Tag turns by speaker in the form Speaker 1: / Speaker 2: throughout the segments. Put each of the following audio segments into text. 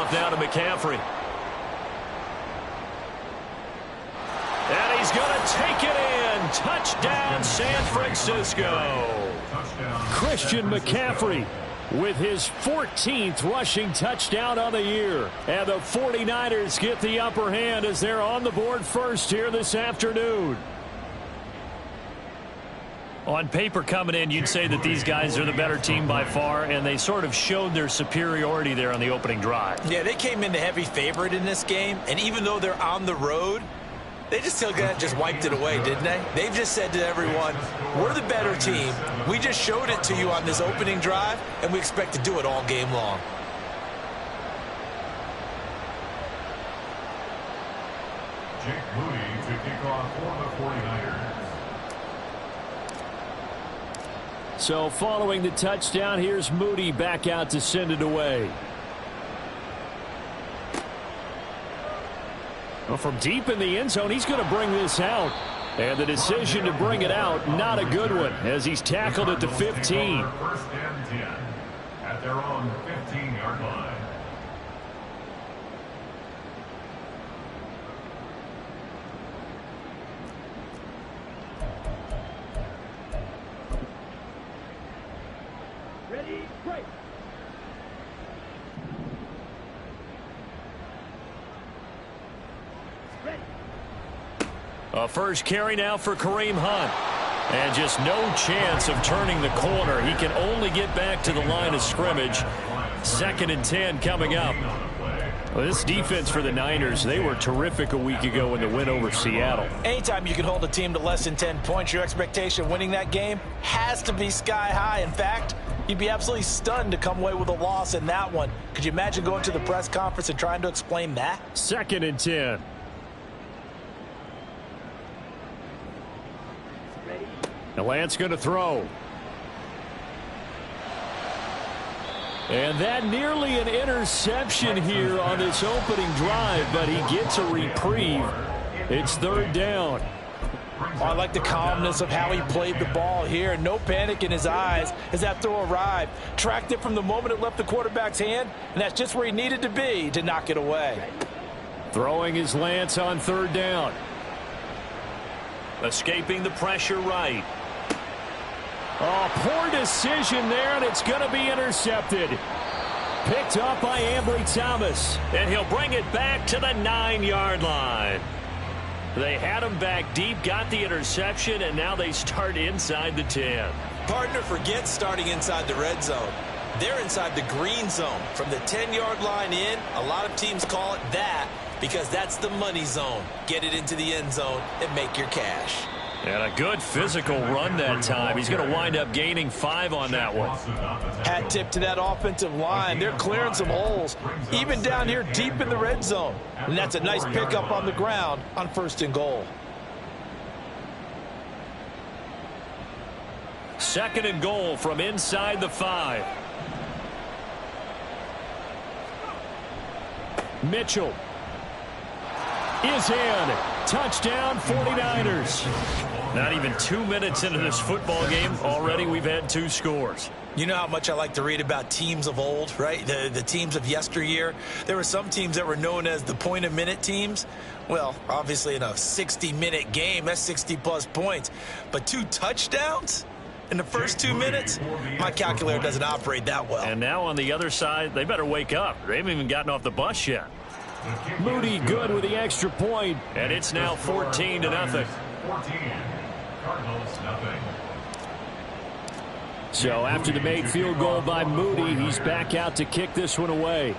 Speaker 1: handoff now to McCaffrey. And he's going to take it in. Touchdown, San Francisco.
Speaker 2: Christian McCaffrey with his 14th rushing touchdown on the year. And the 49ers get the upper hand as they're on the board first here this afternoon.
Speaker 1: On paper coming in, you'd say that these guys are the better team by far, and they sort of showed their superiority there on the opening drive.
Speaker 3: Yeah, they came in the heavy favorite in this game, and even though they're on the road, they just wiped it away, didn't they? They've just said to everyone, we're the better team. We just showed it to you on this opening drive, and we expect to do it all game long.
Speaker 4: Jake Moody to kick off for the 49ers.
Speaker 2: So following the touchdown, here's Moody back out to send it away. Well, from deep in the end zone, he's going to bring this out. And the decision to bring it out, not a good one, as he's tackled at the 15.
Speaker 4: First and 10 at their own 15-yard line.
Speaker 5: Ready, break. Ready.
Speaker 1: A first carry now for Kareem Hunt. And just no chance of turning the corner. He can only get back to the line of scrimmage. 2nd and 10 coming up. Well, this defense for the Niners, they were terrific a week ago in the win over Seattle.
Speaker 3: Anytime you can hold a team to less than 10 points, your expectation winning that game has to be sky high. In fact, you'd be absolutely stunned to come away with a loss in that one. Could you imagine going to the press conference and trying to explain that?
Speaker 2: 2nd and 10. Now Lance going to throw. And that nearly an interception here on this opening drive, but he gets a reprieve. It's 3rd down.
Speaker 3: Oh, I like the calmness of how he played the ball here. No panic in his eyes as that throw arrived. Tracked it from the moment it left the quarterback's hand, and that's just where he needed to be to knock it away.
Speaker 2: Throwing his Lance on 3rd down.
Speaker 1: Escaping the pressure right.
Speaker 2: Oh, poor decision there, and it's going to be intercepted. Picked up by Ambry Thomas.
Speaker 1: And he'll bring it back to the 9-yard line. They had him back deep, got the interception, and now they start inside the 10.
Speaker 3: Partner, forget starting inside the red zone. They're inside the green zone. From the 10-yard line in, a lot of teams call it that because that's the money zone. Get it into the end zone and make your cash.
Speaker 1: And a good physical run that time. He's going to wind up gaining 5 on that one.
Speaker 3: Hat tip to that offensive line. They're clearing some holes, even down here deep in the red zone. And that's a nice pickup on the ground on 1st and goal.
Speaker 1: 2nd and goal from inside the 5.
Speaker 2: Mitchell is in. Touchdown 49ers.
Speaker 1: Not even 2 minutes into this football game, already we've had 2 scores.
Speaker 3: You know how much I like to read about teams of old, right? The teams of yesteryear. There were some teams that were known as the point-a-minute teams. Well, obviously in a 60-minute game, that's 60-plus points. But 2 touchdowns in the first 2 minutes? My calculator doesn't operate that well.
Speaker 1: And now on the other side, they better wake up. They haven't even gotten off the bus yet.
Speaker 2: Moody good with the extra point.
Speaker 1: And it's now 14-0.
Speaker 4: 14. Cardinals, nothing.
Speaker 2: So after the made field goal by Moody, he's back out to kick this one away.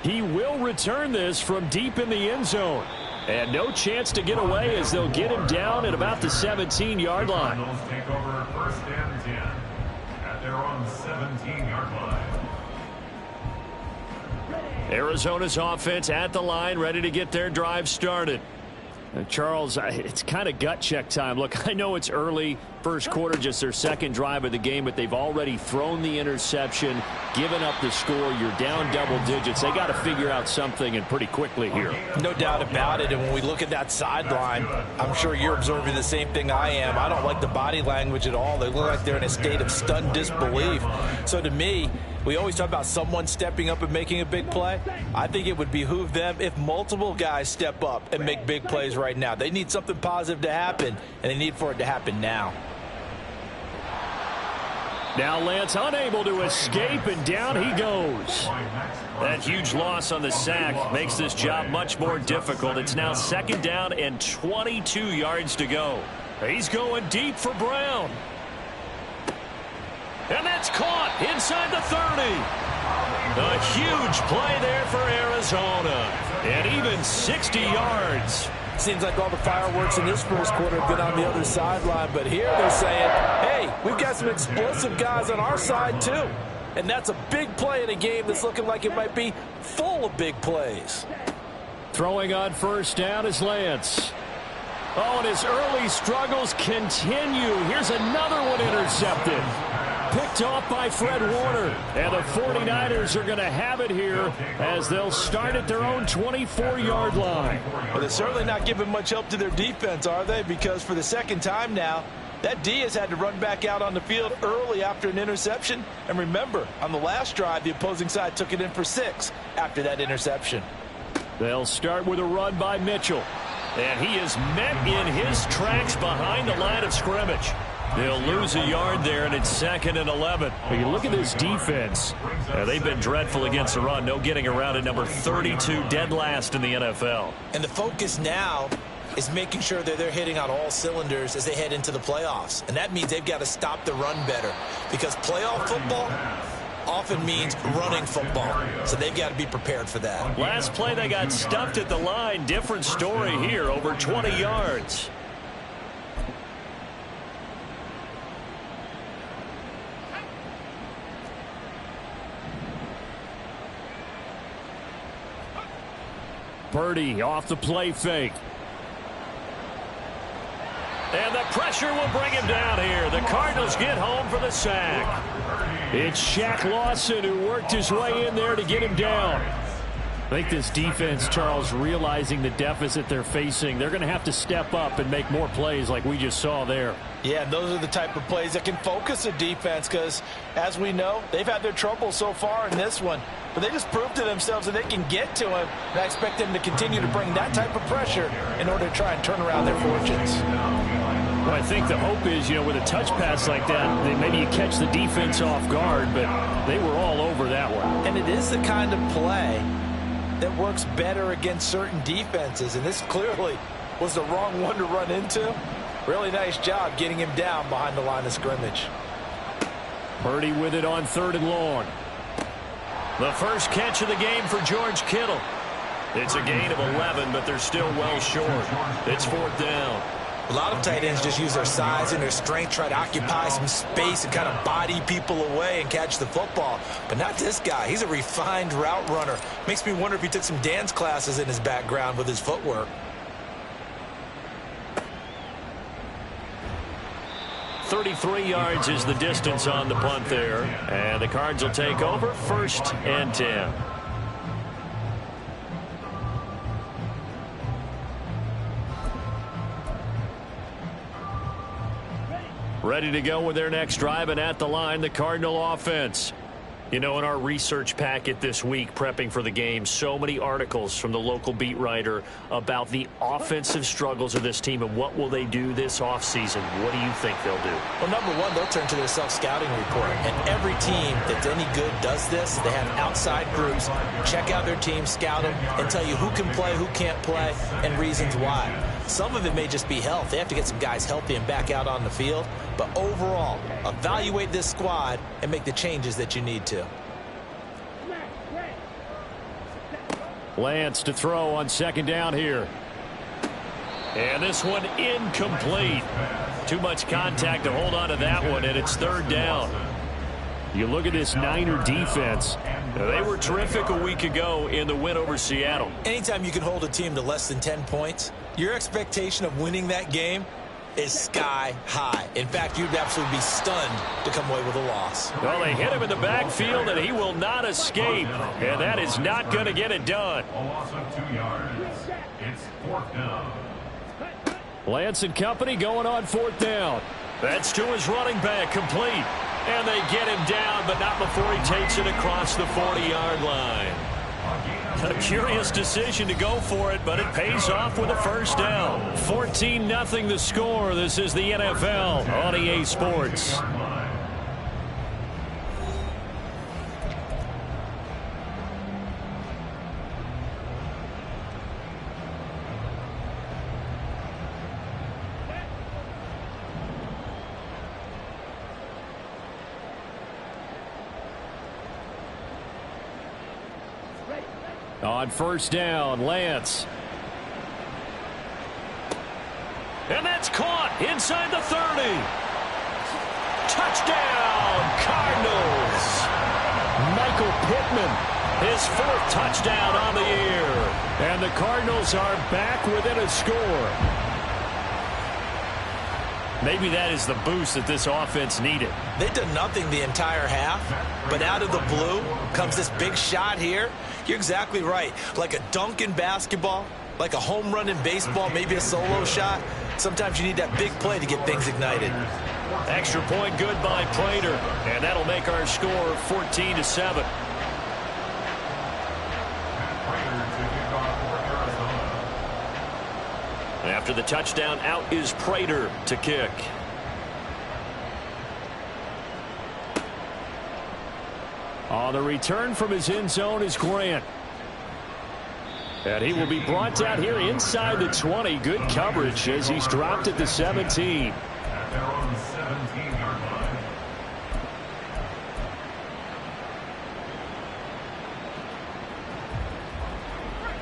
Speaker 2: He will return this from deep in the end zone. And no chance to get away as they'll get him down at about the 17-yard line.
Speaker 4: Cardinals take over 1st and 10 at their own 17-yard line.
Speaker 2: Arizona's offense at the line, ready to get their drive started. Charles, it's kind of gut check time. Look, I know it's early, first quarter, just their 2nd drive of the game, but they've already thrown the interception, given up the score. You're down double digits. They got to figure out something, and pretty quickly here.
Speaker 3: No doubt about it. And when we look at that sideline, I'm sure you're observing the same thing I am. I don't like the body language at all. They look like they're in a state of stunned disbelief. So to me, We always talk about someone stepping up and making a big play. I think it would behoove them if multiple guys step up and make big plays right now. They need something positive to happen, and they need for it to happen now.
Speaker 2: Now Lance unable to escape, and down he goes.
Speaker 1: That huge loss on the sack makes this job much more difficult. It's now 2nd down and 22 yards to go.
Speaker 2: He's going deep for Brown.
Speaker 1: And that's caught inside the 30. A huge play there for Arizona. And even 60 yards.
Speaker 3: Seems like all the fireworks in this first quarter have been on the other sideline, but here they're saying, hey, we've got some explosive guys on our side too. And that's a big play in a game that's looking like it might be full of big plays.
Speaker 2: Throwing on 1st down is Lance. Oh, and his early struggles continue. Here's another one intercepted. Picked off by Fred Warner. And the 49ers are going to have it here as they'll start at their own 24-yard line.
Speaker 3: Well, they're certainly not giving much help to their defense, are they? Because for the 2nd time now, that D has had to run back out on the field early after an interception. And remember, on the last drive, the opposing side took it in for 6 after that interception.
Speaker 2: They'll start with a run by Mitchell.
Speaker 1: And he is met in his tracks behind the line of scrimmage. They'll lose a yard there, and it's 2nd and 11.
Speaker 2: When you look at this defense,
Speaker 1: they've been dreadful against the run. No getting around at number 32, dead last in the NFL.
Speaker 3: And the focus now is making sure that they're hitting on all cylinders as they head into the playoffs. And that means they've got to stop the run better, because playoff football often means running football. So they've got to be prepared for that.
Speaker 1: Last play, they got stuffed at the line. Different story here, over 20 yards.
Speaker 2: Purdy off the play fake.
Speaker 1: And the pressure will bring him down here. The Cardinals get home for the sack.
Speaker 2: It's Shaq Lawson who worked his way in there to get him down. I think this defense, Charles, realizing the deficit they're facing, they're going to have to step up and make more plays like we just saw there.
Speaker 3: Yeah, those are the type of plays that can focus a defense because, as we know, they've had their trouble so far in this one. But they just proved to themselves that they can get to him, and I expect them to continue to bring that type of pressure in order to try and turn around their fortunes.
Speaker 2: Well, I think the hope is, with a touch pass like that, maybe you catch the defense off guard, but they were all over that one.
Speaker 3: And it is the kind of play that works better against certain defenses, and this clearly was the wrong one to run into. Really nice job getting him down behind the line of scrimmage.
Speaker 2: Purdy with it on 3rd and long.
Speaker 1: The first catch of the game for George Kittle. It's a gain of 11, but they're still well short. It's 4th down.
Speaker 3: A lot of tight ends just use their size and their strength, try to occupy some space and kind of body people away and catch the football. But not this guy. He's a refined route runner. Makes me wonder if he took some dance classes in his background with his footwork.
Speaker 1: 33 yards is the distance on the punt there. And the Cards will take over 1st and 10. Ready to go with their next drive, and at the line, the Cardinal offense. In our research packet this week, prepping for the game, so many articles from the local beat writer about the offensive struggles of this team and what will they do this offseason. What do you think they'll do?
Speaker 3: Well, number one, they'll turn to their self-scouting report. And every team that's any good does this. They have outside groups, check out their team, scout them, and tell you who can play, who can't play, and reasons why. Some of it may just be health. They have to get some guys healthy and back out on the field. But overall, evaluate this squad and make the changes that you need to.
Speaker 2: Lance to throw on 2nd down here.
Speaker 1: And this one incomplete. Too much contact to hold on to that one, and it's 3rd down.
Speaker 2: You look at this Niner defense.
Speaker 1: They were terrific a week ago in the win over Seattle.
Speaker 3: Anytime you can hold a team to less than 10 points, your expectation of winning that game is sky high. In fact, you'd absolutely be stunned to come away with a loss.
Speaker 1: Well, they hit him in the backfield, and he will not escape. And that is not going to get it done.
Speaker 4: A loss of 2 yards. It's 4th down.
Speaker 2: Lance and company going on 4th down.
Speaker 1: That's to his running back, complete.
Speaker 2: And they get him down, but not before he takes it across the 40-yard line. A curious decision to go for it, but it pays off with a first down. 14-0 the score. This is the NFL on EA Sports. On first down, Lance. And that's caught inside the 30. Touchdown, Cardinals. Michael Pittman, his 4th touchdown on the year. And the Cardinals are back within a score. Maybe that is the boost that this offense needed.
Speaker 3: They've done nothing the entire half, but out of the blue comes this big shot here. You're exactly right. Like a dunk in basketball, like a home run in baseball, maybe a solo shot. Sometimes you need that big play to get things ignited.
Speaker 2: Extra point good by Prater, and that'll make our score 14-7. After the touchdown, out is Prater to kick. On the return from his end zone is Grant. And he will be brought down here inside the 20. Good coverage as he's dropped at the 17.
Speaker 4: At their own 17-yard line.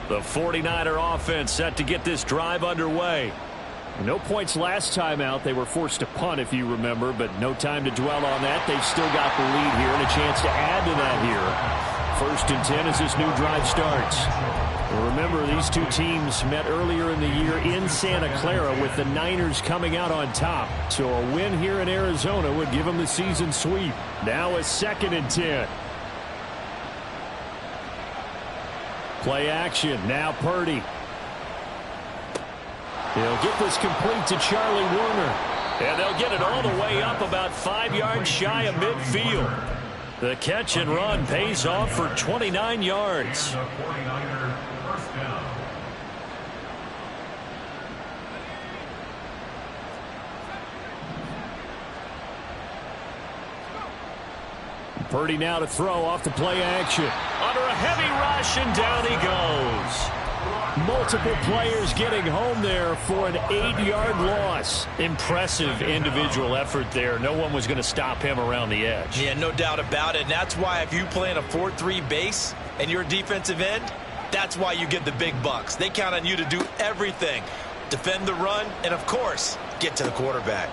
Speaker 2: The 49er offense set to get this drive underway. No points last time out. They were forced to punt, if you remember, but no time to dwell on that. They've still got the lead here and a chance to add to that here. 1st and 10 as this new drive starts. Remember, these two teams met earlier in the year in Santa Clara with the Niners coming out on top. So a win here in Arizona would give them the season sweep. Now a 2nd and 10. Play action. Now Purdy. He'll get this complete to Charlie Warner. And they'll get it all the way up about 5 yards shy of midfield. The catch and run pays off for 29 yards.
Speaker 4: The 49er first down.
Speaker 2: Purdy now to throw off the play action. Under a heavy rush, and down he goes. Multiple players getting home there for an 8-yard loss. Impressive individual effort there. No one was going to stop him around the edge.
Speaker 3: Yeah, no doubt about it. And that's why if you play in a 4-3 base and you're a defensive end, that's why you get the big bucks. They count on you to do everything. Defend the run and, of course, get to the quarterback.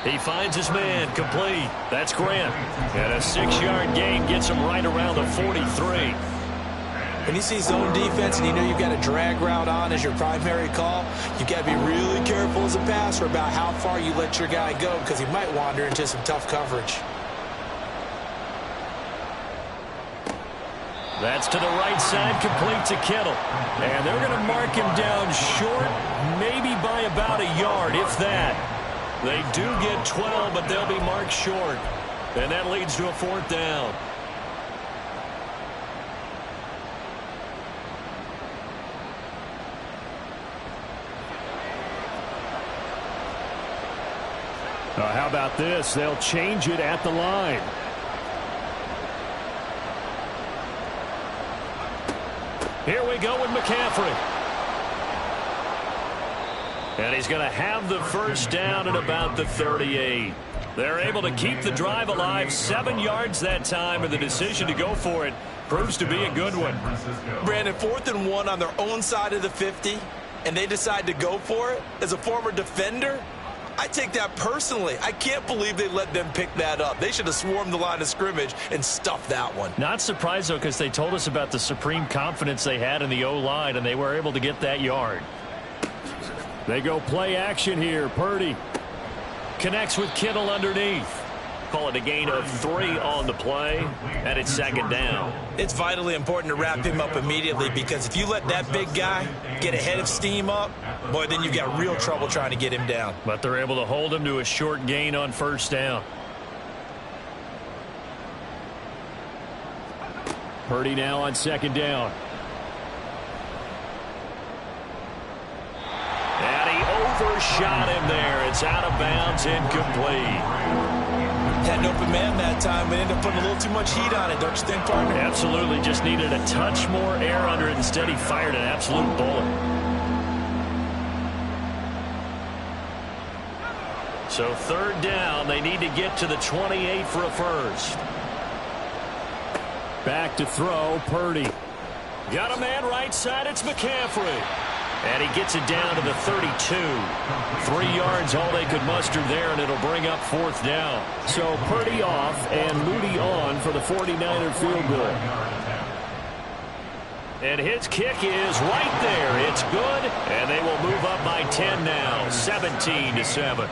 Speaker 2: He finds his man complete. That's Grant. And a 6-yard gain gets him right around the 43.
Speaker 3: When you see zone defense and you know you've got a drag route on as your primary call, you've got to be really careful as a passer about how far you let your guy go because he might wander into some tough coverage.
Speaker 2: That's to the right side, complete to Kittle. And they're going to mark him down short, maybe by about a yard, if that. They do get 12, but they'll be marked short. And that leads to a 4th down. How about this? They'll change it at the line. Here we go with McCaffrey. And he's going to have the first down at about the 38. They're able to keep the drive alive. 7 yards that time, and the decision to go for it proves to be a good one.
Speaker 3: Brandon, 4th and 1 on their own side of the 50, and they decide to go for it. As a former defender, I take that personally. I can't believe they let them pick that up. They should have swarmed the line of scrimmage and stuffed that one.
Speaker 2: Not surprised, though, because they told us about the supreme confidence they had in the O-line, and they were able to get that yard. They go play action here. Purdy connects with Kittle underneath. Call it a gain of 3 on the play, and it's 2nd down.
Speaker 3: It's vitally important to wrap him up immediately because if you let that big guy get a head of steam up, boy, then you've got real trouble trying to get him down. But they're able to hold him to a short gain on 1st down.
Speaker 2: Purdy now on second down.
Speaker 1: And he overshot him there. It's out of bounds, incomplete.
Speaker 3: Had an open man that time, but ended up putting a little too much heat on it, don't you think, partner?
Speaker 1: Absolutely, just needed a touch more air under it. Instead, he fired an absolute bullet. So third down, they need to get to the 28 for a first.
Speaker 2: Back to throw, Purdy.
Speaker 1: Got a man right side, it's McCaffrey. And he gets it down to the 32. 3 yards, all they could muster there, and it'll bring up fourth down.
Speaker 2: So Purdy off and Moody on for the 49er field goal.
Speaker 1: And his kick is right there. It's good, and they will move up by 10 now, 17-7.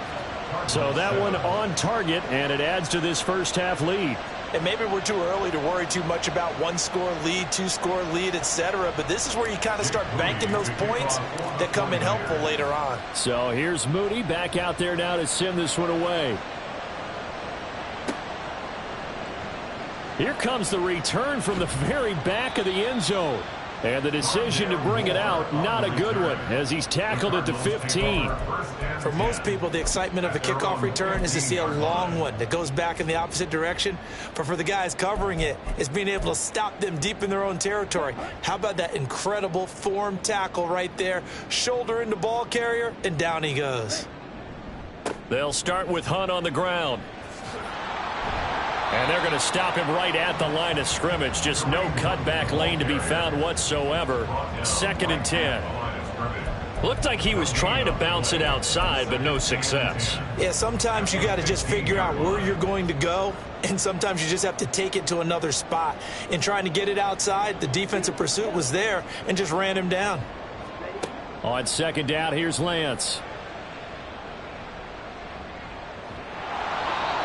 Speaker 2: So that one on target, and it adds to this first half lead.
Speaker 3: And maybe we're too early to worry too much about 1-score lead, 2-score lead, etc. But this is where you kind of start banking those points that come in helpful later on.
Speaker 2: So here's Moody back out there now to send this one away. Here comes the return from the very back of the end zone. And the decision to bring it out, not a good one, as he's tackled at the 15.
Speaker 3: For most people, the excitement of a kickoff return is to see a long one that goes back in the opposite direction. But for the guys covering it, it's being able to stop them deep in their own territory. How about that incredible form tackle right there? Shoulder into ball carrier, and down he goes.
Speaker 1: They'll start with Hunt on the ground. And they're going to stop him right at the line of scrimmage. Just no cutback lane to be found whatsoever. 2nd and 10. Looked like he was trying to bounce it outside, but no success.
Speaker 3: Yeah, sometimes you got to just figure out where you're going to go, and sometimes you just have to take it to another spot. In trying to get it outside, the defensive pursuit was there and just ran him down.
Speaker 2: On second down, here's Lance.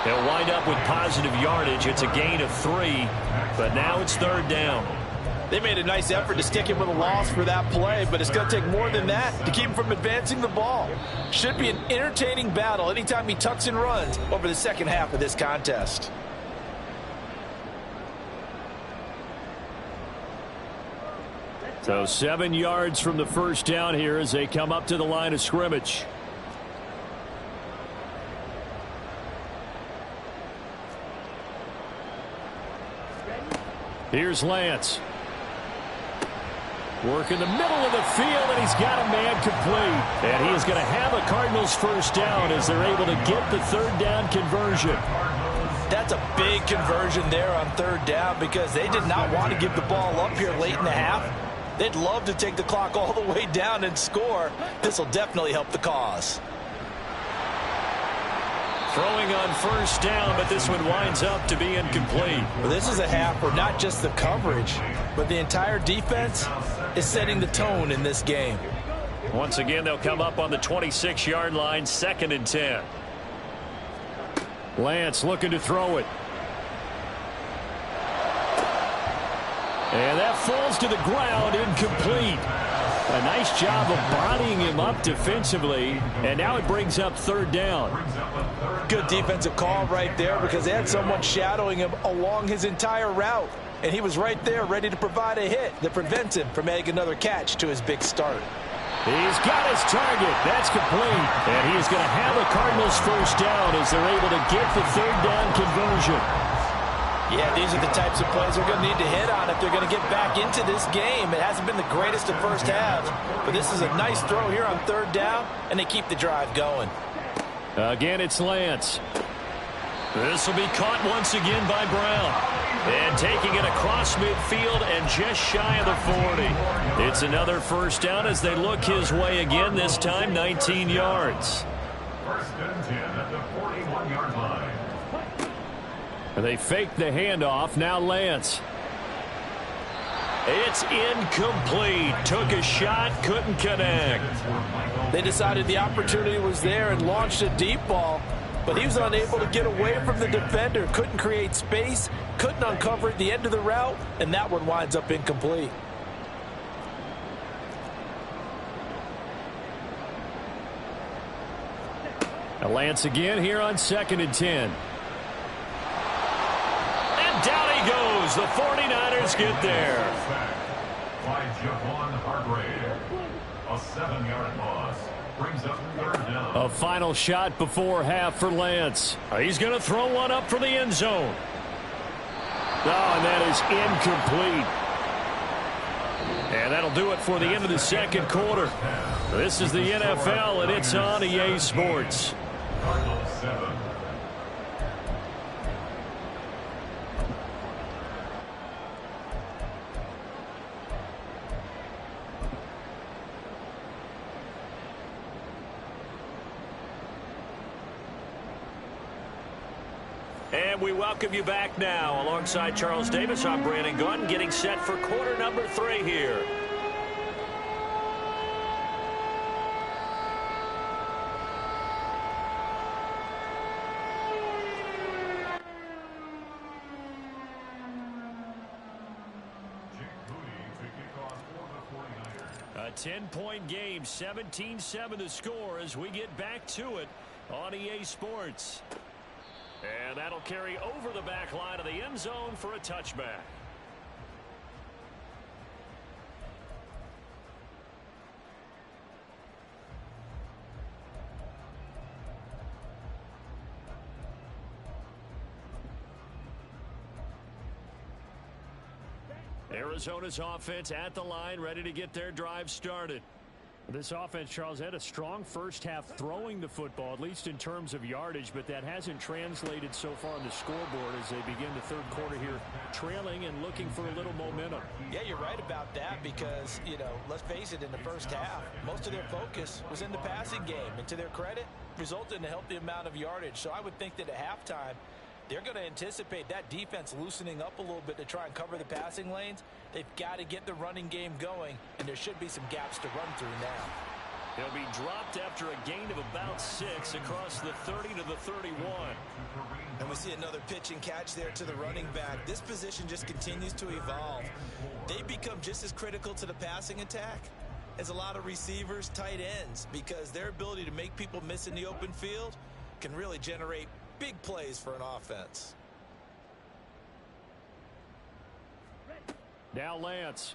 Speaker 1: They'll wind up with positive yardage. It's a gain of 3, but now it's third down.
Speaker 3: They made a nice effort to stick him with a loss for that play, but it's going to take more than that to keep him from advancing the ball. Should be an entertaining battle anytime he tucks and runs over the second half of this contest.
Speaker 2: So 7 yards from the first down here as they come up to the line of scrimmage. Here's Lance. Work in the middle of the field, and he's got a man complete. And he is going to have a Cardinals first down as they're able to get the third down conversion.
Speaker 3: That's a big conversion there on third down because they did not want to give the ball up here late in the half. They'd love to take the clock all the way down and score. This will definitely help the cause.
Speaker 1: Throwing on first down, but this one winds up to be incomplete.
Speaker 3: Well, this is a half where not just the coverage, but the entire defense is setting the tone in this game.
Speaker 1: Once again, they'll come up on the 26-yard line, 2nd and 10.
Speaker 2: Lance looking to throw it. And that falls to the ground, incomplete. A nice job of bodying him up defensively, and now it brings up third down.
Speaker 3: Good defensive call right there because they had someone shadowing him along his entire route, and he was right there ready to provide a hit that prevents him from adding another catch to his big start.
Speaker 2: He's got his target. That's complete. And he's going to have a Cardinals first down as they're able to get the third down conversion.
Speaker 3: Yeah, these are the types of plays they're going to need to hit on if they're going to get back into this game. It hasn't been the greatest of first halves, but this is a nice throw here on third down, and they keep the drive going.
Speaker 2: Again, it's Lance.
Speaker 1: This will be caught once again by Brown. And taking it across midfield and just shy of the 40. It's another first down as they look his way again, this time 19 yards.
Speaker 4: 1st and 10 at the 41-yard line.
Speaker 2: They fake the handoff. Now Lance.
Speaker 1: It's incomplete. Took a shot, couldn't connect.
Speaker 3: They decided the opportunity was there and launched a deep ball, but he was unable to get away from the defender. Couldn't create space, couldn't uncover at the end of the route, and that one winds up incomplete.
Speaker 2: Now Lance again here on 2nd and 10.
Speaker 1: Down he goes, as the 49ers get there.
Speaker 4: By Javon Hargrave. A 7-yard loss brings up 3rd down.
Speaker 1: A final shot before half for Lance. He's going to throw one up for the end zone. Oh, and that is incomplete. And that'll do it for the end of the second quarter. This is the NFL, and it's on EA Sports.
Speaker 4: Cardinals 7.
Speaker 1: And we welcome you back now. Alongside Charles Davis, I'm Brandon Gunn, getting set for quarter number 3 here. A 10-point game, 17-7 the score as we get back to it on EA Sports. And that'll carry over the back line of the end zone for a touchback. Arizona's offense at the line, ready to get their drive started. This offense, Charles, had a strong first half throwing the football, at least in terms of yardage, but that hasn't translated so far on the scoreboard as they begin the third quarter here, trailing and looking for a little momentum.
Speaker 3: Yeah, you're right about that because, let's face it, in the first half, most of their focus was in the passing game. And to their credit, resulted in a healthy amount of yardage. So I would think that at halftime, they're going to anticipate that defense loosening up a little bit to try and cover the passing lanes. They've got to get the running game going, and there should be some gaps to run through now.
Speaker 1: He'll be dropped after a gain of about 6 across the 30 to the 31.
Speaker 3: And we see another pitch and catch there to the running back. This position just continues to evolve. They become just as critical to the passing attack as a lot of receivers, tight ends, because their ability to make people miss in the open field can really generate big plays for an offense.
Speaker 1: Now Lance.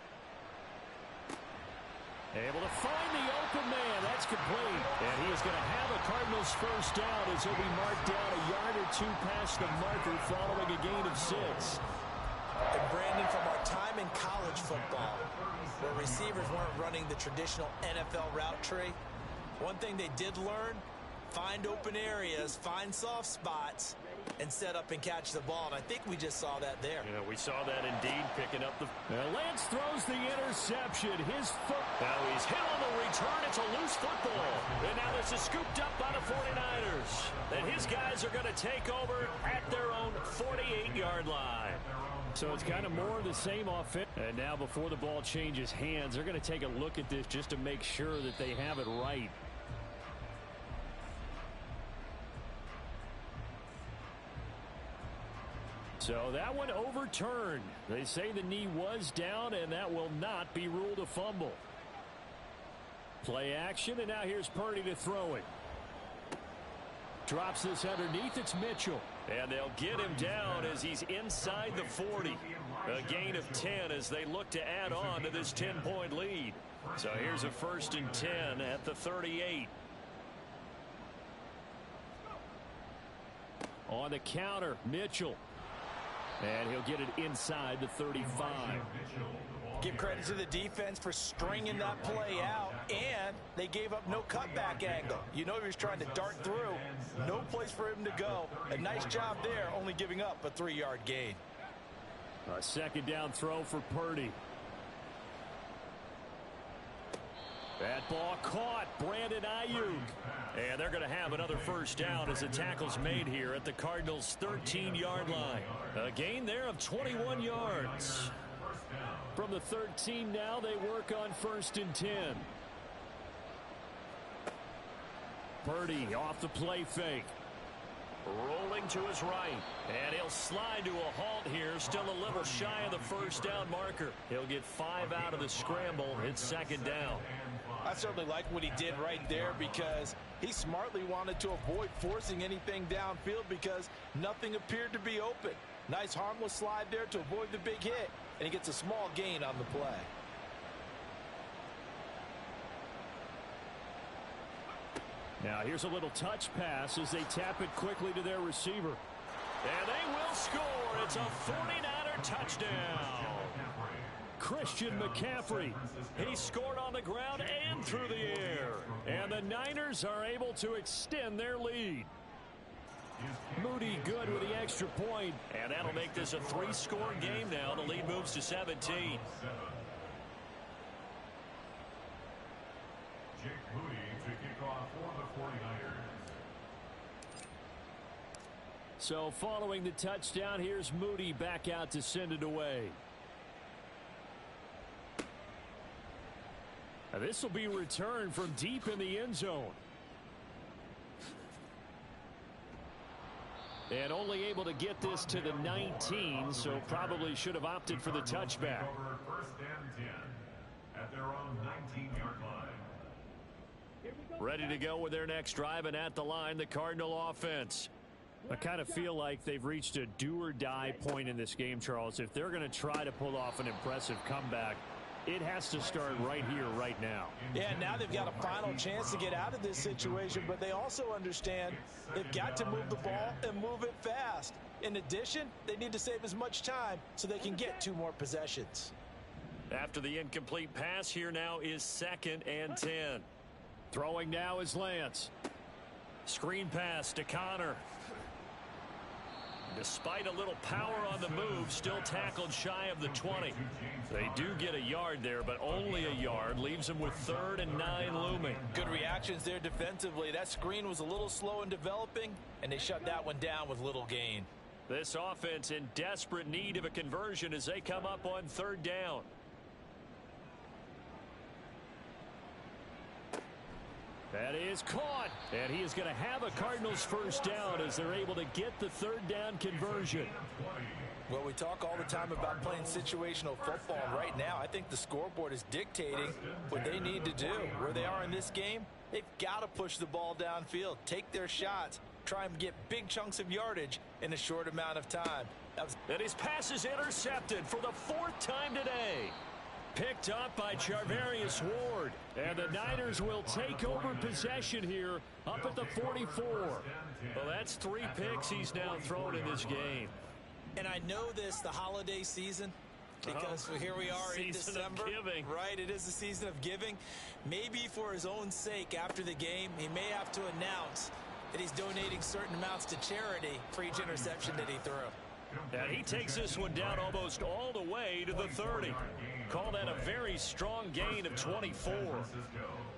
Speaker 1: Able to find the open man. That's complete. And he is going to have a Cardinals first down as he'll be marked down a yard or 2 past the marker following a gain of 6.
Speaker 3: And Brandon, from our time in college football, where receivers weren't running the traditional NFL route tree, one thing they did learn, find open areas, find soft spots, and set up and catch the ball. And I think we just saw that there.
Speaker 1: Yeah, we saw that indeed, picking up the... Now Lance throws the interception. His foot... Now he's hit on the return. It's a loose football. And now this is scooped up by the 49ers. And his guys are going to take over at their own 48-yard line. So it's kind of more of the same offense. And now before the ball changes hands, they're going to take a look at this just to make sure that they have it right. So that one overturned. They say the knee was down, and that will not be ruled a fumble. Play action, and now here's Purdy to throw it. Drops this underneath. It's Mitchell. And they'll get him down as he's inside the 40. A gain of 10 as they look to add on to this 10-point lead. So here's a 1st and 10 at the 38. On the counter, Mitchell. And he'll get it inside the 35.
Speaker 3: Give credit to the defense for stringing that play out, and they gave up no cutback angle. You know he was trying to dart through. No place for him to go. A nice job there, only giving up a 3-yard gain.
Speaker 1: A 2nd down throw for Purdy. That ball caught. Brandon Ayuk. And they're going to have another first down as the tackle's made here at the Cardinals' 13-yard line. A gain there of 21 yards. From the 13 now, they work on 1st and 10. Purdy off the play fake. Rolling to his right. And he'll slide to a halt here. Still a little shy of the first down marker. He'll get 5 out of the scramble. It's 2nd down.
Speaker 3: I certainly like what he did right there because he smartly wanted to avoid forcing anything downfield because nothing appeared to be open. Nice harmless slide there to avoid the big hit, and he gets a small gain on the play.
Speaker 2: Now here's a little touch pass as they tap it quickly to their receiver.
Speaker 1: And they will score. It's a 49er touchdown.
Speaker 2: Christian McCaffrey.
Speaker 1: He scored on the ground and through the air.
Speaker 2: And the Niners are able to extend their lead. Moody good with the extra point.
Speaker 1: And that'll make this a 3-score game now. The lead moves to 17.
Speaker 4: Jake Moody to kick off for the 49ers.
Speaker 2: So following the touchdown, here's Moody back out to send it away. Now this will be returned from deep in the end zone. And only able to get this to the 19, so probably should have opted for the touchback.
Speaker 4: First and 10 at their own 19-yard line.
Speaker 1: Ready to go with their next drive, and at the line, the Cardinal offense.
Speaker 2: I kind of feel like they've reached a do-or-die point in this game, Charles. If they're going to try to pull off an impressive comeback, it has to start right here, right now.
Speaker 3: Yeah, now they've got a final chance to get out of this situation, but they also understand they've got to move the ball and move it fast. In addition, they need to save as much time so they can get 2 more possessions.
Speaker 1: After the incomplete pass, here now is 2nd and 10.
Speaker 2: Throwing now is Lance.
Speaker 1: Screen pass to Connor. Despite a little power on the move, still tackled shy of the 20. They do get a yard there, but only a yard. Leaves them with 3rd and 9 looming.
Speaker 3: Good reactions there defensively. That screen was a little slow in developing, and they shut that one down with little gain.
Speaker 1: This offense in desperate need of a conversion as they come up on 3rd down.
Speaker 2: That is caught, and he is going to have a Cardinals first down as they're able to get the 3rd down conversion.
Speaker 3: Well, we talk all the time about playing situational football. Right now, I think the scoreboard is dictating what they need to do. Where they are in this game, they've got to push the ball downfield, take their shots, try and get big chunks of yardage in a short amount of time.
Speaker 1: And his pass is intercepted for the 4th time today.
Speaker 2: Picked up by Charvarius Ward. And the Niners will take over possession here up at the 44.
Speaker 1: Well, that's 3 picks he's now thrown in this game.
Speaker 3: And I know this, the holiday season, because here we are in December. Right, it is the season of giving. Maybe for his own sake after the game, he may have to announce that he's donating certain amounts to charity for each interception that he threw.
Speaker 1: And he takes this one down almost all the way to the 30. Call that a very strong gain of 24.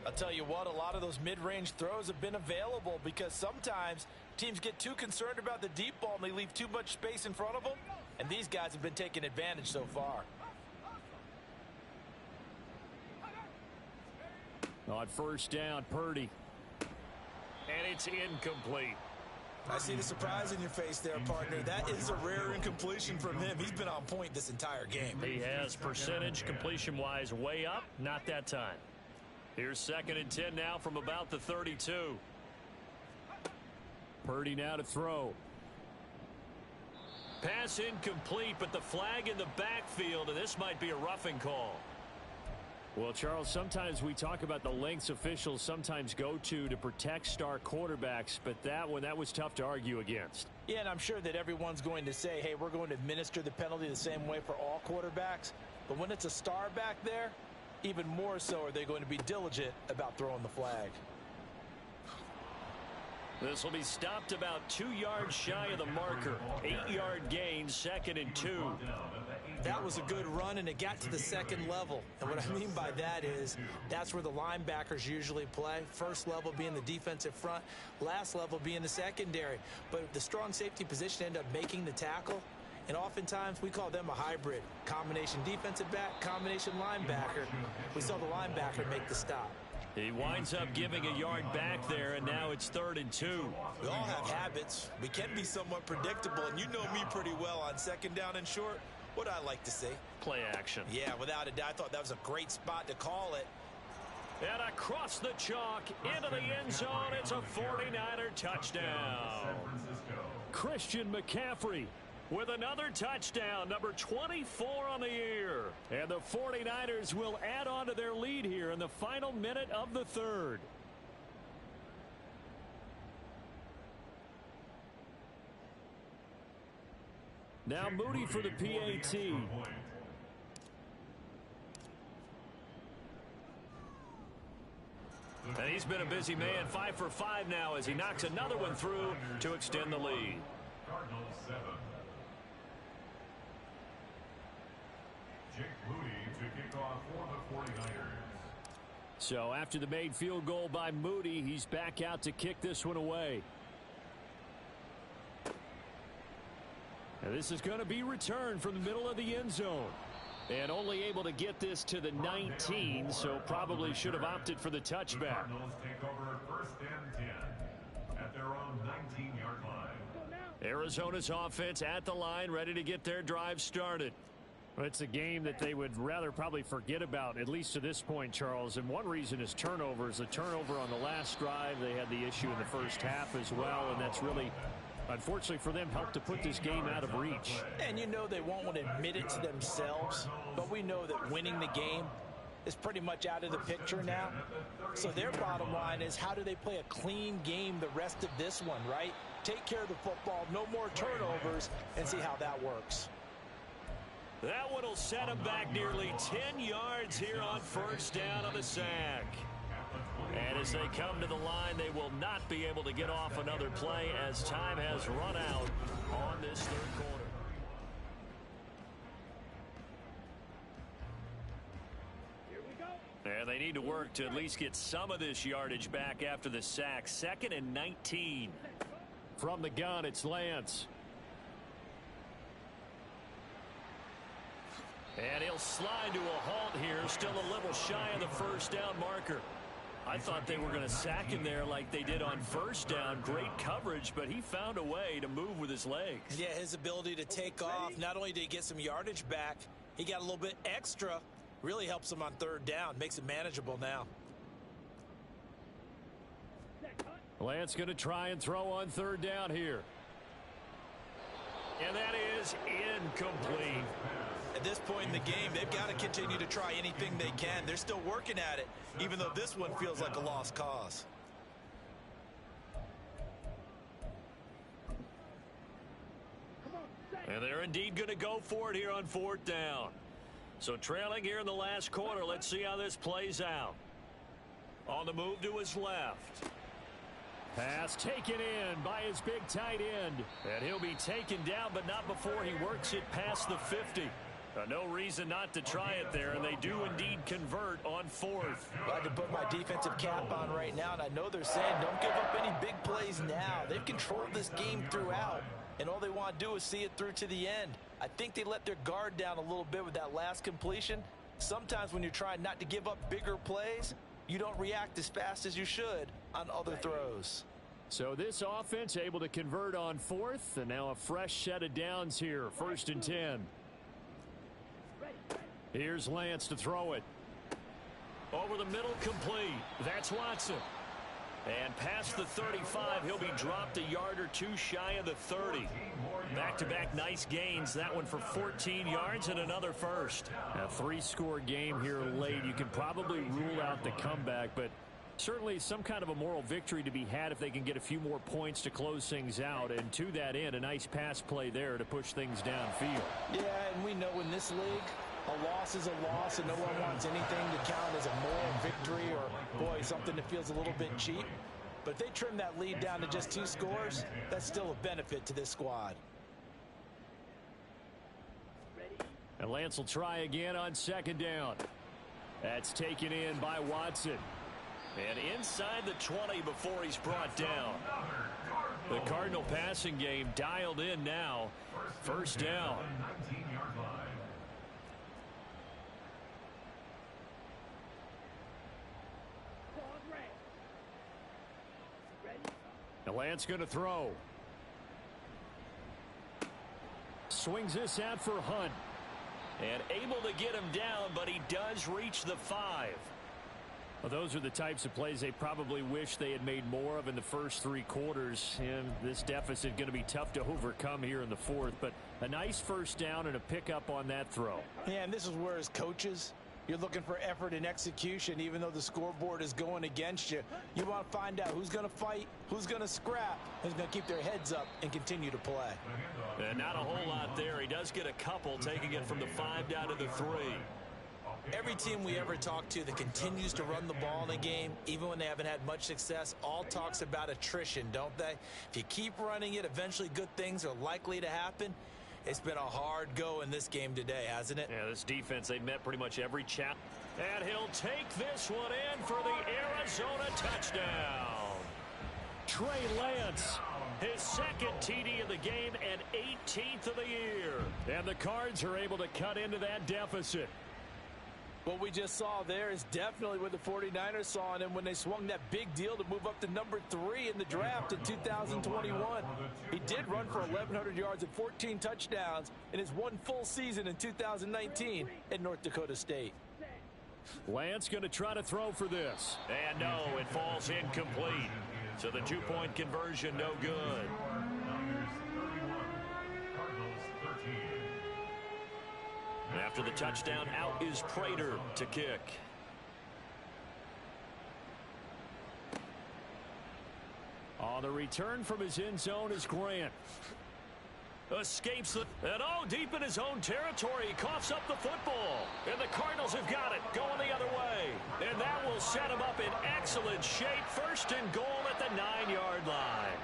Speaker 3: I'll tell you what, a lot of those mid-range throws have been available because sometimes teams get too concerned about the deep ball and they leave too much space in front of them. And these guys have been taking advantage so far.
Speaker 2: On first down, Purdy.
Speaker 1: And it's incomplete.
Speaker 3: I see the surprise in your face there, partner. That is a rare incompletion from him. He's been on point this entire game.
Speaker 1: He has percentage completion-wise way up, not that time. Here's 2nd and 10 now from about the 32.
Speaker 2: Purdy now to throw.
Speaker 1: Pass incomplete, but the flag in the backfield, and this might be a roughing call.
Speaker 2: Well, Charles, sometimes we talk about the lengths officials sometimes go to protect star quarterbacks, but that was tough to argue against.
Speaker 3: Yeah, and I'm sure that everyone's going to say, hey, we're going to administer the penalty the same way for all quarterbacks. But when it's a star back there, even more so are they going to be diligent about throwing the flag.
Speaker 1: This will be stopped about 2 yards shy of the marker. 8-yard gain, 2nd and 2.
Speaker 3: That was a good run, and it got to the 2nd level. And what I mean by that is that's where the linebackers usually play. First level being the defensive front, last level being the secondary. But the strong safety position ended up making the tackle. And oftentimes we call them a hybrid. Combination defensive back, combination linebacker. We saw the linebacker make the stop.
Speaker 1: He winds up giving a yard back there, and now it's 3rd and 2.
Speaker 3: We all have habits. We can be somewhat predictable, and you know me pretty well on 2nd down and short. What I like to see.
Speaker 1: Play action.
Speaker 3: Yeah, without a doubt. I thought that was a great spot to call it.
Speaker 1: And across the chalk, into the end zone, it's a 49er touchdown.
Speaker 2: Christian McCaffrey. with another touchdown, number 24 on the year. And the 49ers will add on to their lead here in the final minute of the third. Now Moody for the PAT. And he's been a busy man, 5 for 5 now as he knocks another one through to extend the lead.
Speaker 4: Cardinals 7. Jake Moody to kick off for the 49ers.
Speaker 2: So after the made field goal by Moody, he's back out to kick this one away. And this is going to be returned from the middle of the end zone. And only able to get this to the 19, so probably should have opted for the touchback.
Speaker 4: The Cardinals take over first and 10 at their own 19-yard line.
Speaker 2: Arizona's offense at the line, ready to get their drive started. Well, it's a game that they would rather probably forget about, at least to this point, Charles. And one reason is turnovers. A turnover on the last drive. They had the issue in the first half as well, and that's really, unfortunately for them, helped to put this game out of reach.
Speaker 3: And you know they won't want to admit it to themselves, but we know that winning the game is pretty much out of the picture now. So their bottom line is, how do they play a clean game the rest of this one, right? Take care of the football, no more turnovers, and see how that works.
Speaker 2: That one will set him back nearly 10 yards here on first down on the sack. And as they come to the line, they will not be able to get off another play as time has run out on this third quarter. And they need to work to at least get some of this yardage back after the sack. 2nd and 19. From the gun, it's Lance. And he'll slide to a halt here, still a little shy of the first down marker. I thought they were going to sack him there like they did on first down. Great coverage, but he found a way to move with his legs.
Speaker 3: Yeah, his ability to take off, not only did he get some yardage back, he got a little bit extra. Really helps him on third down, makes it manageable now.
Speaker 2: Lance going to try and throw on third down here. And that is incomplete.
Speaker 3: At this point in the game, they've got to continue to try anything they can. They're still working at it, even though this one feels like a lost cause.
Speaker 2: And they're indeed going to go for it here on fourth down. So trailing here in the last quarter, let's see how this plays out. On the move to his left. Pass taken in by his big tight end. And he'll be taken down, but not before he works it past the 50. No reason not to try it there, and they do indeed convert on fourth.
Speaker 3: I had to put my defensive cap on right now, and I know they're saying don't give up any big plays now. They've controlled this game throughout, and all they want to do is see it through to the end. I think they let their guard down a little bit with that last completion. Sometimes when you're trying not to give up bigger plays, you don't react as fast as you should on other throws.
Speaker 2: So this offense able to convert on fourth, and now a fresh set of downs here, 1st and 10. Here's Lance to throw it. Over the middle, complete. That's Watson. And past the 35, he'll be dropped a yard or two shy of the 30. Back-to-back nice gains. That one for 14 yards and another first. A 3-score game here late. You can probably rule out the comeback, but certainly some kind of a moral victory to be had if they can get a few more points to close things out. And to that end, a nice pass play there to push things downfield.
Speaker 3: Yeah, and we know in this league, a loss is a loss, and no one wants anything to count as a moral victory or, boy, something that feels a little bit cheap. But if they trim that lead down to just 2 scores, that's still a benefit to this squad.
Speaker 2: And Lance will try again on 2nd down. That's taken in by Watson. And inside the 20 before he's brought down. The Cardinal passing game dialed in now. First down. And Lance going to throw. Swings this out for Hunt. And able to get him down, but he does reach the 5. Well, those are the types of plays they probably wish they had made more of in the first 3 quarters. And this deficit going to be tough to overcome here in the 4th. But a nice first down and a pickup on that throw.
Speaker 3: Yeah, and this is where as coaches, you're looking for effort and execution. Even though the scoreboard is going against you, you want to find out who's going to fight, who's going to scrap, who's going to keep their heads up and continue to play.
Speaker 1: And not a whole lot there. He does get a couple, taking it from the 5 down to the 3.
Speaker 3: Every team we ever talk to that continues to run the ball in a game, even when they haven't had much success, all talks about attrition, don't they? If you keep running it, eventually good things are likely to happen. It's been a hard go in this game today, hasn't it?
Speaker 1: Yeah, this defense, they've met pretty much every challenge. And he'll take this one in for the Arizona touchdown. Trey Lance, his 2nd TD of the game and 18th of the year. And the Cards are able to cut into that deficit.
Speaker 3: What we just saw there is definitely what the 49ers saw in him when they swung that big deal to move up to number 3 in the draft in 2021. He did run for 1,100 yards and 14 touchdowns in his 1 full season in 2019 at North Dakota State.
Speaker 2: Lance going to try to throw for this.
Speaker 1: And no, it falls incomplete. So the 2-point conversion no good. After the touchdown, out is Prater to kick.
Speaker 2: On the return from his end zone is Grant.
Speaker 1: Escapes it, and deep in his own territory, he coughs up the football. And the Cardinals have got it, going the other way. And that will set him up in excellent shape. 1st and goal at the 9-yard line.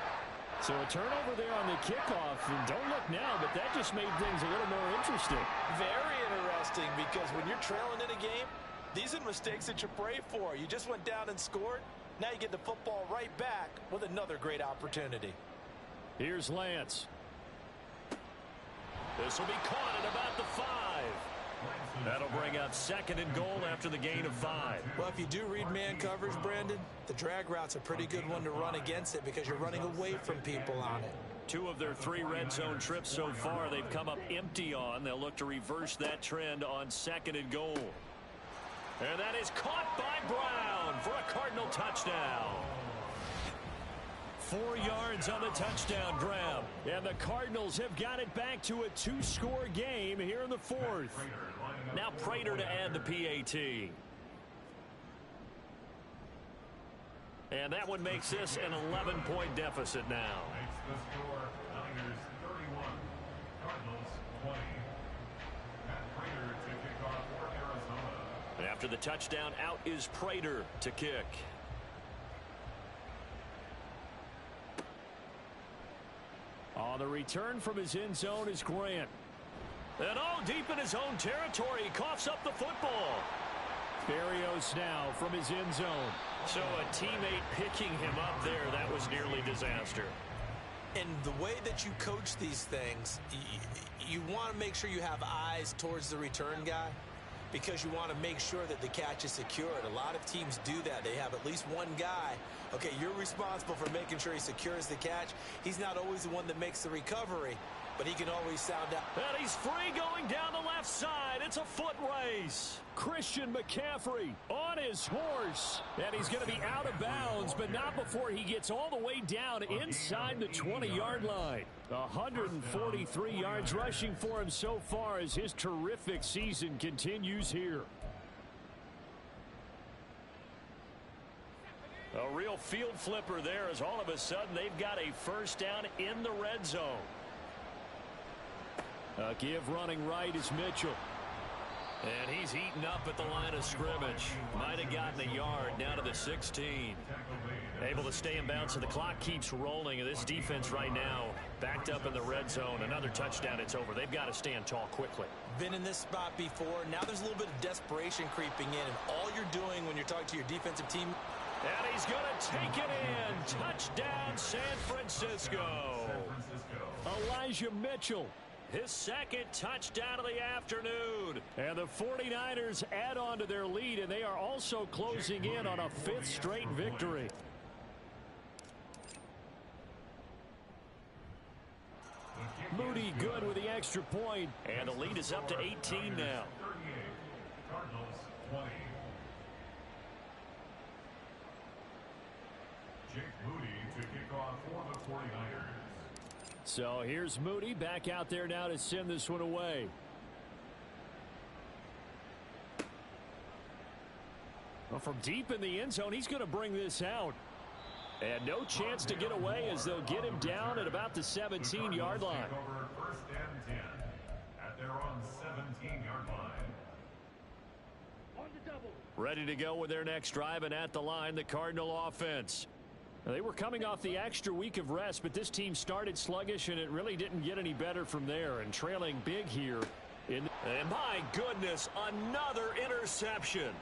Speaker 2: So a turnover there on the kickoff, and don't look now, but that just made things a little more interesting.
Speaker 3: Very interesting, because when you're trailing in a game, these are mistakes that you pray for. You just went down and scored. Now you get the football right back with another great opportunity.
Speaker 2: Here's Lance.
Speaker 1: This will be caught at about the 5. That'll bring up 2nd and goal after the gain of 5.
Speaker 3: Well, if you do read man coverage, Brandon, the drag route's a pretty good one to run against it because you're running away from people on it.
Speaker 1: 2 of their 3 red zone trips so far they've come up empty on. They'll look to reverse that trend on 2nd and goal. And that is caught by Brown for a Cardinal touchdown.
Speaker 2: 4 yards on the touchdown grab. And the Cardinals have got it back to a 2-score game here in the 4th.
Speaker 1: Now Prater to add the PAT. And that one makes this an 11-point deficit now.
Speaker 4: Makes the score Niners 31, Cardinals 20. Matt Prater to kick off for Arizona.
Speaker 1: After the touchdown, out is Prater to kick.
Speaker 2: On the return from his end zone is Grant.
Speaker 1: And deep in his own territory, he coughs up the football.
Speaker 2: Berrios now from his end zone.
Speaker 1: So a teammate picking him up there, that was nearly disaster.
Speaker 3: And the way that you coach these things, you want to make sure you have eyes towards the return guy because you want to make sure that the catch is secured. A lot of teams do that. They have at least one guy. Okay, you're responsible for making sure he secures the catch. He's not always the one that makes the recovery, but he can always sound out.
Speaker 1: And he's free going down the left side. It's a foot race.
Speaker 2: Christian McCaffrey on his horse. And he's going to be out of bounds, but not before he gets all the way down inside the 20-yard line. 143 yards rushing for him so far as his terrific season continues here.
Speaker 1: A real field flipper there as all of a sudden they've got a first down in the red zone.
Speaker 2: A give running right is Mitchell.
Speaker 1: And he's eaten up at the line of scrimmage. Might have gotten a yard down to the 16. Able to stay in bounds, so the clock keeps rolling. And this defense right now backed up in the red zone. Another touchdown, it's over. They've got to stand tall quickly.
Speaker 3: Been in this spot before. Now there's a little bit of desperation creeping in. And all you're doing when you're talking to your defensive team.
Speaker 1: And he's going to take it in. Touchdown, San Francisco.
Speaker 2: Elijah Mitchell.
Speaker 1: His 2nd touchdown of the afternoon.
Speaker 2: And the 49ers add on to their lead, and they are also closing in on a 5th straight victory. Moody good with the extra point.
Speaker 1: And the lead is up to 18 now.
Speaker 4: Cardinals 20. for the 49ers.
Speaker 2: So here's Moody back out there now to send this one away. Well, from deep in the end zone, he's going to bring this out. And no chance to get away as they'll get him down at about the 17-yard line.
Speaker 4: First and 10 at their own 17-yard line.
Speaker 1: Ready to go with their next drive, and at the line, the Cardinal offense.
Speaker 2: Now, they were coming off the extra week of rest, but this team started sluggish, and it really didn't get any better from there. And trailing big here.
Speaker 1: And my goodness, another interception.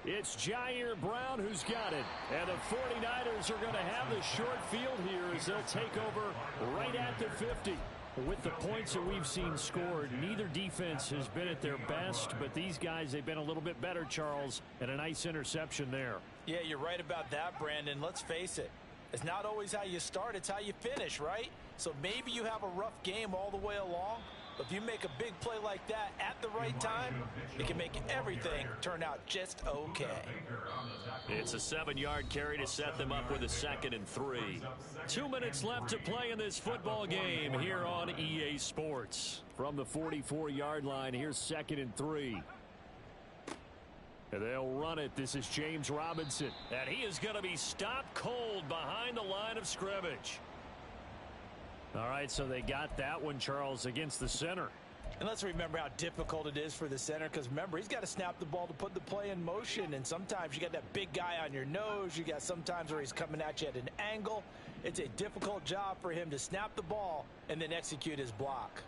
Speaker 2: It's Jair Brown who's got it. And the 49ers are going to have the short field here as they'll take over right at the 50. With the points that we've seen scored, neither defense has been at their best, but these guys, they've been a little bit better, Charles, and a nice interception there.
Speaker 3: Yeah, you're right about that, Brandon. Let's face it. It's not always how you start, it's how you finish, right? So maybe you have a rough game all the way along, but if you make a big play like that at the right time, it can make everything turn out just okay.
Speaker 1: It's a 7-yard carry to set them up with a 2nd and 3.
Speaker 2: 2 minutes left to play in this football game here on EA Sports. From the 44-yard line, here's 2nd and 3. And they'll run it. This is James Robinson.
Speaker 1: And he is going to be stopped cold behind the line of scrimmage.
Speaker 2: All right, so they got that one, Charles, against the center.
Speaker 3: And let's remember how difficult it is for the center, because remember, he's got to snap the ball to put the play in motion, and sometimes you got that big guy on your nose. You got sometimes where he's coming at you at an angle. It's a difficult job for him to snap the ball and then execute his block.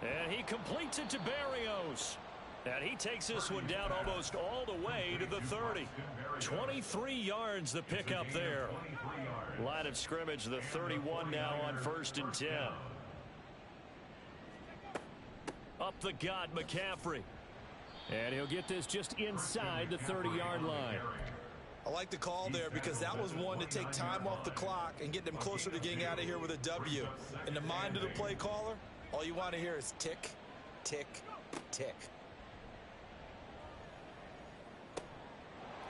Speaker 1: And he completes it to Berrios. And he takes this one down almost all the way to the 30. 23 yards the pickup there. Line of scrimmage, the 31 now on 1st and 10. Up the gut, McCaffrey.
Speaker 2: And he'll get this just inside the 30-yard line.
Speaker 3: I like the call there because that was one to take time off the clock and get them closer to getting out of here with a W. In the mind of the play caller, all you want to hear is tick, tick, tick.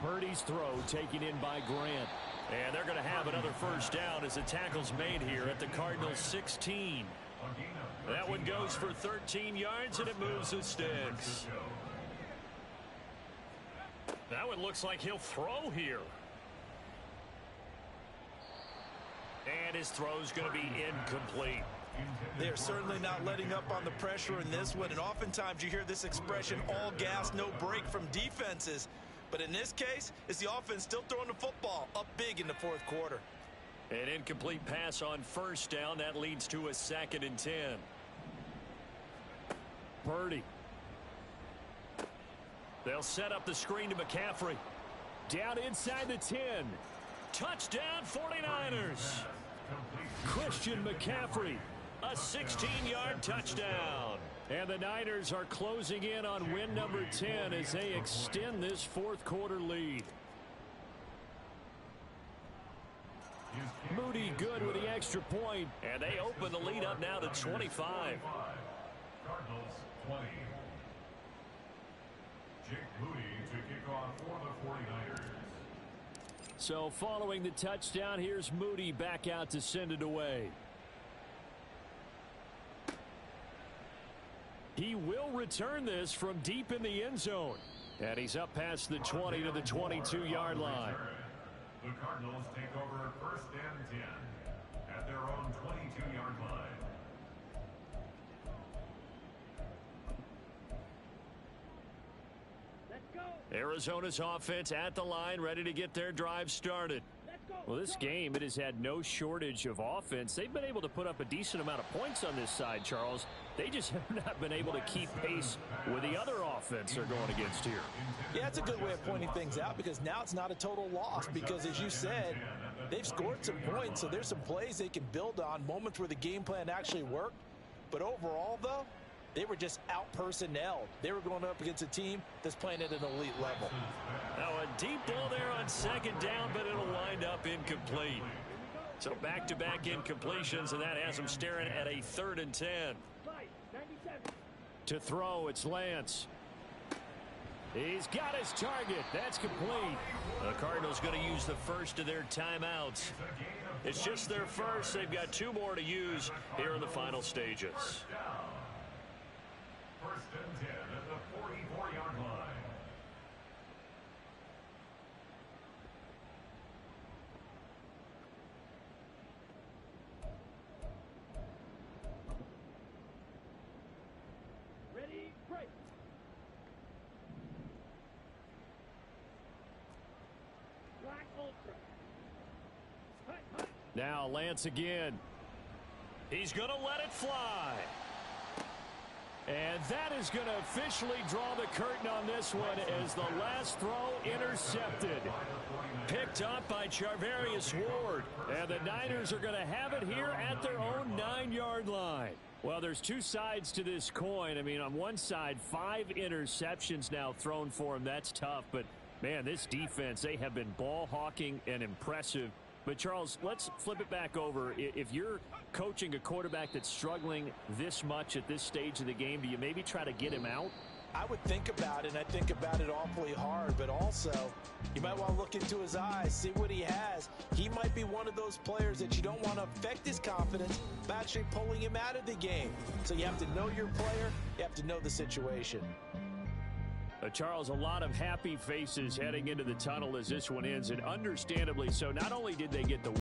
Speaker 2: Purdy's throw taken in by Grant.
Speaker 1: And they're going to have another first down as the tackle's made here at the Cardinals 16. That one goes for 13 yards, and it moves the sticks. That one looks like he'll throw here. And his throw's going to be incomplete.
Speaker 3: They're certainly not letting up on the pressure in this one, and oftentimes you hear this expression, all gas, no break from defenses. But in this case, it's the offense still throwing the football up big in the 4th quarter.
Speaker 1: An incomplete pass on first down. That leads to a 2nd and 10.
Speaker 2: Purdy.
Speaker 1: They'll set up the screen to McCaffrey.
Speaker 2: Down inside the 10.
Speaker 1: Touchdown 49ers.
Speaker 2: Christian McCaffrey.
Speaker 1: A 16-yard touchdown.
Speaker 2: And the Niners are closing in on win number 10 as they extend this 4th quarter lead. Moody good with the extra point.
Speaker 1: And they open the lead up now to 25.
Speaker 4: Cardinals 20. Jake Moody to kick off for the 49ers.
Speaker 2: So following the touchdown, here's Moody back out to send it away. He will return this from deep in the end zone. And he's up past the 20 to the 22-yard line.
Speaker 4: The Cardinals take over 1st and 10 at their own 22-yard line.
Speaker 1: Arizona's offense at the line, ready to get their drive started.
Speaker 2: Well, this game, it has had no shortage of offense. They've been able to put up a decent amount of points on this side, Charles. They just have not been able to keep pace with the other offense they're going against here.
Speaker 3: Yeah, it's a good way of pointing things out because now it's not a total loss because, as you said, they've scored some points, so there's some plays they can build on, moments where the game plan actually worked. But overall, though, they were just out-personnelled. They were going up against a team that's playing at an elite level.
Speaker 1: Now a deep ball there on 2nd down, but it'll wind up incomplete. So back-to-back incompletions, and that has them staring at a 3rd and 10.
Speaker 2: To throw, it's Lance. He's got his target. That's complete.
Speaker 1: The Cardinals going to use the first of their timeouts. It's just their first. They've got 2 more to use here in the final stages.
Speaker 4: First and 10 at the 44-yard line.
Speaker 2: Ready, break. Black Ultra. Now Lance again.
Speaker 1: He's going to let it fly.
Speaker 2: And that is going to officially draw the curtain on this one as the last throw intercepted.
Speaker 1: Picked up by Charvarius Ward.
Speaker 2: And the Niners are going to have it here at their own 9-yard line. Well, there's 2 sides to this coin. I mean, on one side, 5 interceptions now thrown for him. That's tough. But, man, this defense, they have been ball hawking and impressive. But, Charles, let's flip it back over. If you're coaching a quarterback that's struggling this much at this stage of the game, do you maybe try to get him out?
Speaker 3: I would think about it, and I think about it awfully hard, but also you might want to look into his eyes, see what he has. He might be one of those players that you don't want to affect his confidence by actually pulling him out of the game. So you have to know your player, you have to know the situation.
Speaker 2: Charles, a lot of happy faces heading into the tunnel as this one ends, and understandably so. Not only did they get the